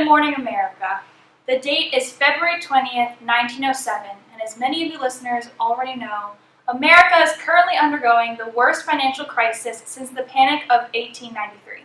morning, America. The date is February 20th, 1907, and as many of you listeners already know, America is currently undergoing the worst financial crisis since the Panic of 1893.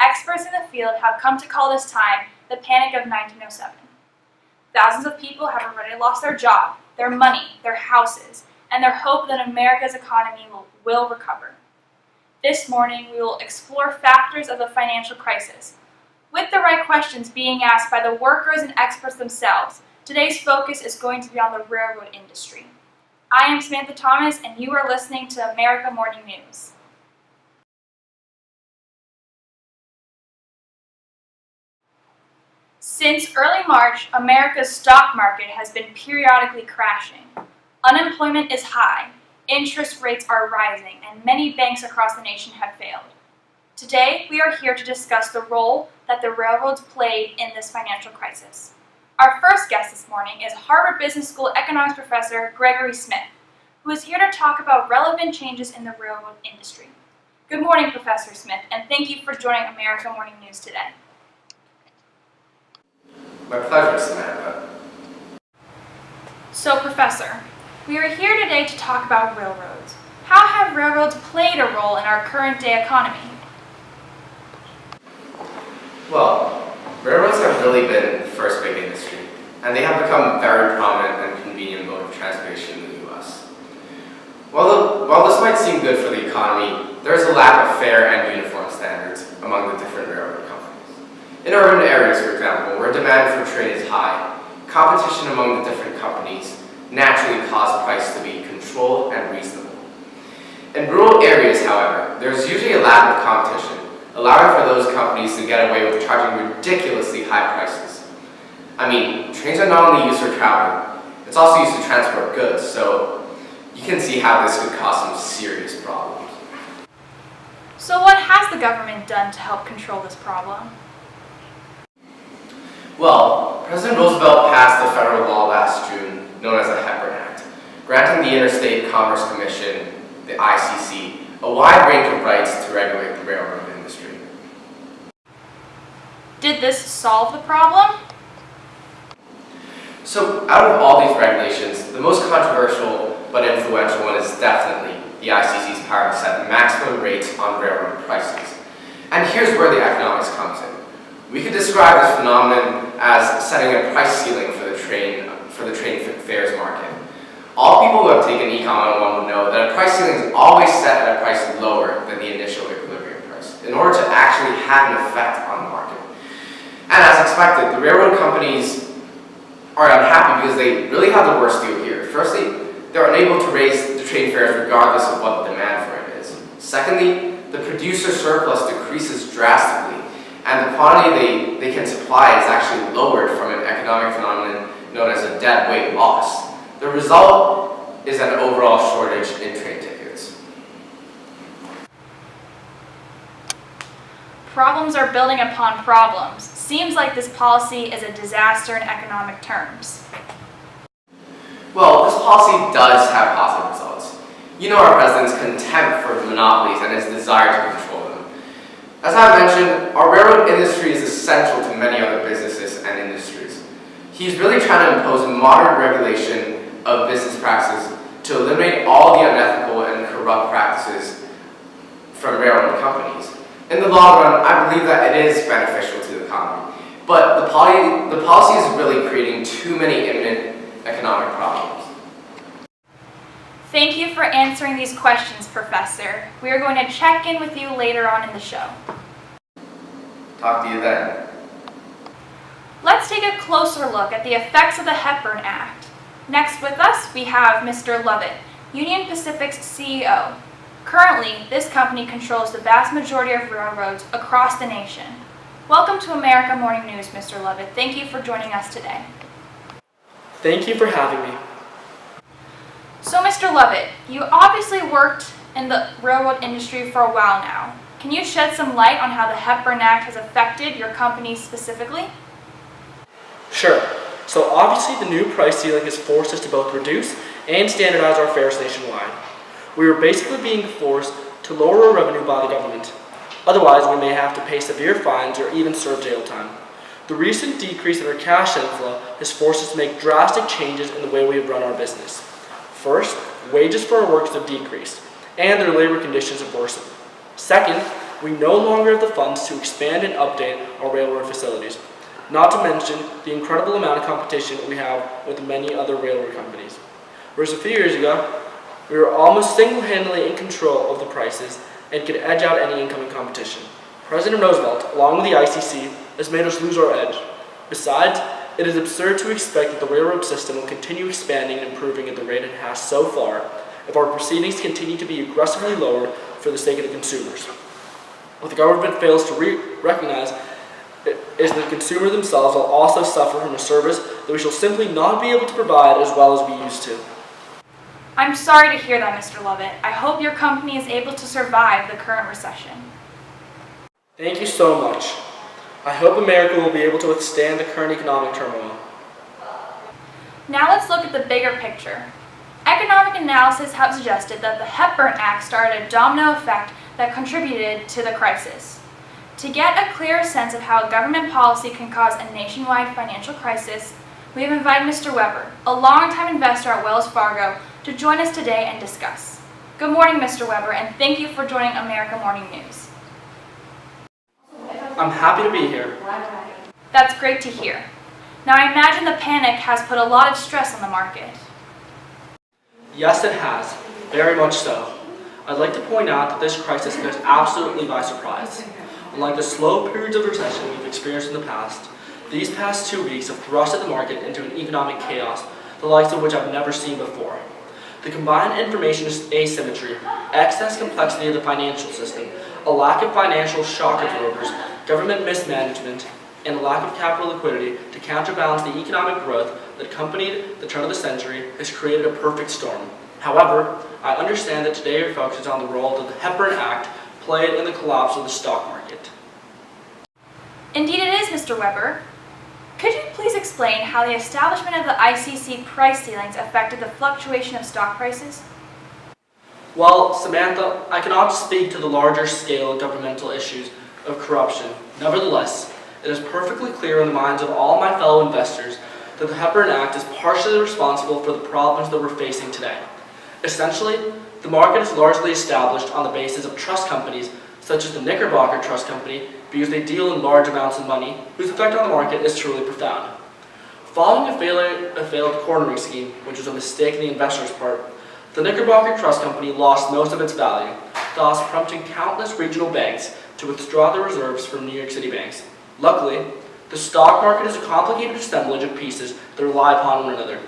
Experts in the field have come to call this time the Panic of 1907. Thousands of people have already lost their job, their money, their houses, and their hope that America's economy will recover. This morning, we will explore factors of the financial crisis. With the right questions being asked by the workers and experts themselves, today's focus is going to be on the railroad industry. I am Samantha Thomas, and you are listening to America Morning News. Since early March, America's stock market has been periodically crashing. Unemployment is high, interest rates are rising, and many banks across the nation have failed. Today, we are here to discuss the role that the railroads played in this financial crisis. Our first guest this morning is Harvard Business School economics professor Gregory Smith, who is here to talk about relevant changes in the railroad industry. Good morning, Professor Smith, and thank you for joining America Morning News today. My pleasure, Samantha. So, Professor, we are here today to talk about railroads. How have railroads played a role in our current day economy? Well, railroads have really been the first big industry, and they have become a very prominent and convenient mode of transportation in the U.S. While this might seem good for the economy, there is a lack of fair and uniform standards among the different railroad companies. In urban areas, for example, where demand for train is high, competition among the different companies naturally cause price to be controlled and reasonable. In rural areas, however, there is usually a lack of competition, allowing for those companies to get away with charging ridiculously high prices. I mean, trains are not only used for travel, it's also used to transport goods, so you can see how this could cause some serious problems. So what has the government done to help control this problem? Well, President Roosevelt passed a federal law last June known as the Hepburn Act, granting the Interstate Commerce Commission, the ICC, a wide range of rights to regulate the railroad industry. Did this solve the problem? So, out of all these regulations, the most controversial but influential one is definitely the ICC's power to set maximum rates on railroad prices. And here's where the economics comes in. We could describe this phenomenon as setting a price ceiling for the train fares market. All people who have taken Econ 101 would know that a price ceiling is always set at a price lower than the initial equilibrium price in order to actually have an effect on the market. And as expected, the railroad companies are unhappy because they really have the worst deal here. Firstly, they're unable to raise the train fares regardless of what the demand for it is. Secondly, the producer surplus decreases drastically, and the quantity they can supply is actually lowered from an economic phenomenon known as a dead weight loss. The result is an overall shortage in train tickets. Problems are building upon problems. Seems like this policy is a disaster in economic terms. Well, this policy does have positive results. You know our president's contempt for monopolies and his desire to control them. As I mentioned, our railroad industry is essential to many other businesses and industries. He's really trying to impose modern regulation of business practices to eliminate all the unethical and corrupt practices from railroad companies. In the long run, I believe that it is beneficial to the economy, but the policy is really creating too many imminent economic problems. Thank you for answering these questions, Professor. We are going to check in with you later on in the show. Talk to you then. Let's take a closer look at the effects of the Hepburn Act. Next with us, we have Mr. Lovett, Union Pacific's CEO. Currently, this company controls the vast majority of railroads across the nation. Welcome to America Morning News, Mr. Lovett. Thank you for joining us today. Thank you for having me. So, Mr. Lovett, you obviously worked in the railroad industry for a while now. Can you shed some light on how the Hepburn Act has affected your company specifically? Sure. So obviously the new price ceiling has forced us to both reduce and standardize our fares nationwide. We were basically being forced to lower our revenue by the government. Otherwise, we may have to pay severe fines or even serve jail time. The recent decrease in our cash inflow has forced us to make drastic changes in the way we run our business. First, wages for our workers have decreased, and their labor conditions have worsened. Second, we no longer have the funds to expand and update our railroad facilities, not to mention the incredible amount of competition we have with many other railroad companies. Whereas a few years ago, we were almost single-handedly in control of the prices and could edge out any incoming competition. President Roosevelt, along with the ICC, has made us lose our edge. Besides, it is absurd to expect that the railroad system will continue expanding and improving at the rate it has so far if our proceedings continue to be aggressively lowered for the sake of the consumers. What the government fails to recognize is that the consumer themselves will also suffer from a service that we shall simply not be able to provide as well as we used to. I'm sorry to hear that, Mr. Lovett. I hope your company is able to survive the current recession. Thank you so much. I hope America will be able to withstand the current economic turmoil. Now let's look at the bigger picture. Economic analysis have suggested that the Hepburn Act started a domino effect that contributed to the crisis. To get a clearer sense of how government policy can cause a nationwide financial crisis, we have invited Mr. Weber, a longtime investor at Wells Fargo, to join us today and discuss. Good morning, Mr. Weber, and thank you for joining America Morning News. I'm happy to be here. That's great to hear. Now I imagine the panic has put a lot of stress on the market. Yes, it has. Very much so. I'd like to point out that this crisis took us absolutely by surprise. Unlike the slow periods of recession we've experienced in the past, these past 2 weeks have thrusted the market into an economic chaos, the likes of which I've never seen before. The combined information asymmetry, excess complexity of the financial system, a lack of financial shock absorbers, government mismanagement, and a lack of capital liquidity to counterbalance the economic growth that accompanied the turn of the century has created a perfect storm. However, I understand that today your focus is on the role that the Hepburn Act played in the collapse of the stock market. Indeed it is, Mr. Weber. Could you please explain how the establishment of the ICC price ceilings affected the fluctuation of stock prices? Well, Samantha, I cannot speak to the larger scale governmental issues of corruption. Nevertheless, it is perfectly clear in the minds of all my fellow investors that the Hepburn Act is partially responsible for the problems that we're facing today. Essentially, the market is largely established on the basis of trust companies, such as the Knickerbocker Trust Company, because they deal in large amounts of money, whose effect on the market is truly profound. Following a failed cornering scheme, which was a mistake on the investor's part, the Knickerbocker Trust Company lost most of its value, thus prompting countless regional banks to withdraw their reserves from New York City banks. Luckily, the stock market is a complicated assemblage of pieces that rely upon one another.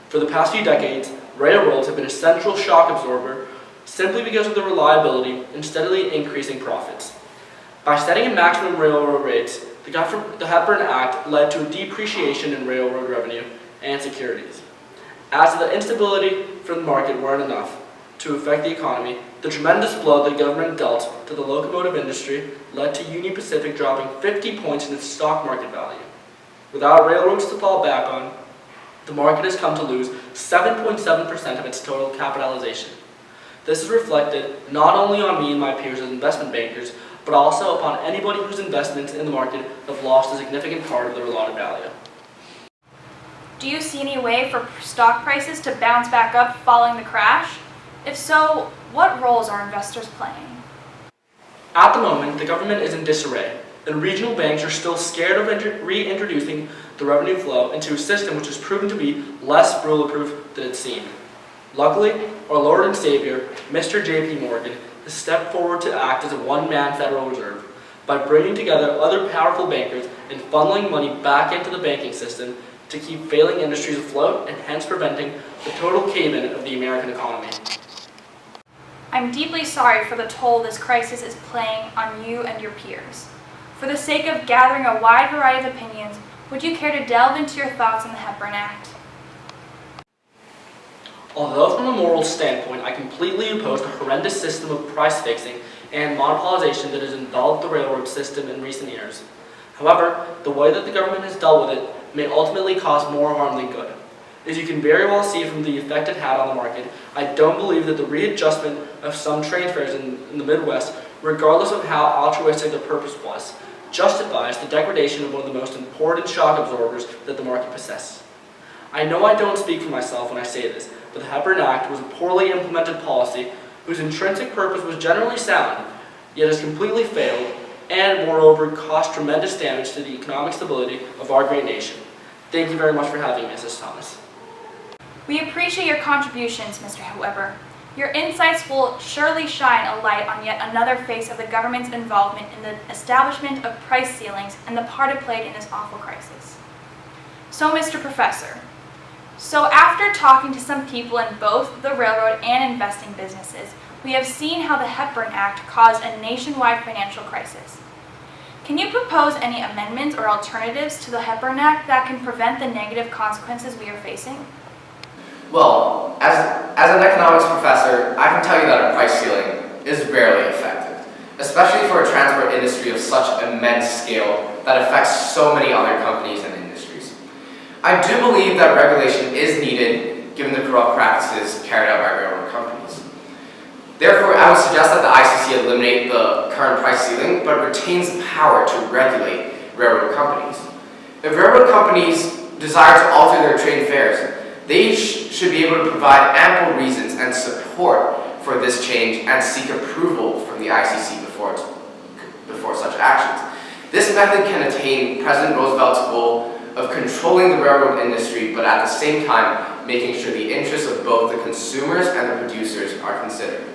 For the past few decades, railroads have been a central shock absorber simply because of their reliability and steadily increasing profits. By setting a maximum railroad rates, the Hepburn Act led to a depreciation in railroad revenue and securities. As the instability from the market weren't enough to affect the economy, the tremendous blow the government dealt to the locomotive industry led to Union Pacific dropping 50 points in its stock market value. Without railroads to fall back on, the market has come to lose 7.7% of its total capitalization. This is reflected not only on me and my peers as investment bankers, but also upon anybody whose investments in the market have lost a significant part of their allotted value. Do you see any way for stock prices to bounce back up following the crash? If so, what roles are investors playing? At the moment, the government is in disarray, and regional banks are still scared of reintroducing the revenue flow into a system which has proven to be less bulletproof than it seemed. Luckily, our Lord and Savior, Mr. J.P. Morgan, has stepped forward to act as a one-man Federal Reserve by bringing together other powerful bankers and funneling money back into the banking system to keep failing industries afloat and hence preventing the total cave-in of the American economy. I'm deeply sorry for the toll this crisis is playing on you and your peers. For the sake of gathering a wide variety of opinions, would you care to delve into your thoughts on the Hepburn Act? Although from a moral standpoint, I completely oppose the horrendous system of price fixing and monopolization that has enveloped the railroad system in recent years. However, the way that the government has dealt with it may ultimately cause more harm than good. As you can very well see from the effect it had on the market, I don't believe that the readjustment of some train fares in the Midwest, regardless of how altruistic the purpose was, justifies the degradation of one of the most important shock absorbers that the market possesses. I know I don't speak for myself when I say this, but the Hepburn Act was a poorly implemented policy whose intrinsic purpose was generally sound, yet has completely failed, and moreover caused tremendous damage to the economic stability of our great nation. Thank you very much for having me, Mrs. Thomas. We appreciate your contributions, Mr. Weber. Your insights will surely shine a light on yet another face of the government's involvement in the establishment of price ceilings and the part it played in this awful crisis. So, Mr. Professor, after talking to some people in both the railroad and investing businesses, we have seen how the Hepburn Act caused a nationwide financial crisis. Can you propose any amendments or alternatives to the Hepburn Act that can prevent the negative consequences we are facing? Well, as an economics professor, I can tell you that a price ceiling is rarely effective, especially for a transport industry of such immense scale that affects so many other companies and industries. I do believe that regulation is needed given the corrupt practices carried out by railroad companies. Therefore, I would suggest that the ICC eliminate the current price ceiling, but retains the power to regulate railroad companies. If railroad companies desire to alter their train fares, they should be able to provide ample reasons and support for this change and seek approval from the ICC before such actions. This method can attain President Roosevelt's goal of controlling the railroad industry, but at the same time making sure the interests of both the consumers and the producers are considered.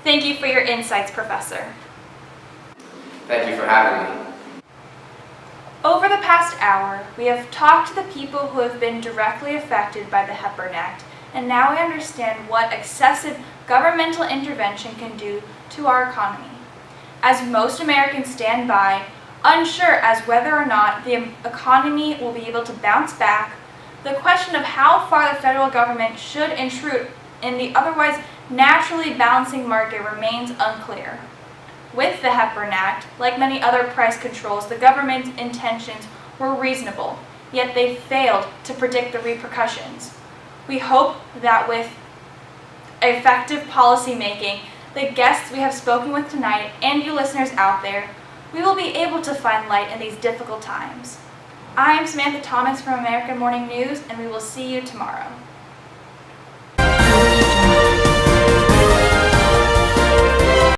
Thank you for your insights, Professor. Thank you for having me. Over the past hour, we have talked to the people who have been directly affected by the Hepburn Act, and now we understand what excessive governmental intervention can do to our economy. As most Americans stand by, unsure as whether or not the economy will be able to bounce back, the question of how far the federal government should intrude in the otherwise naturally balancing market remains unclear. With the Hepburn Act, like many other price controls, the government's intentions were reasonable, yet they failed to predict the repercussions. We hope that with effective policy making, the guests we have spoken with tonight, and you listeners out there, we will be able to find light in these difficult times. I am Samantha Thomas from American Morning News, and we will see you tomorrow.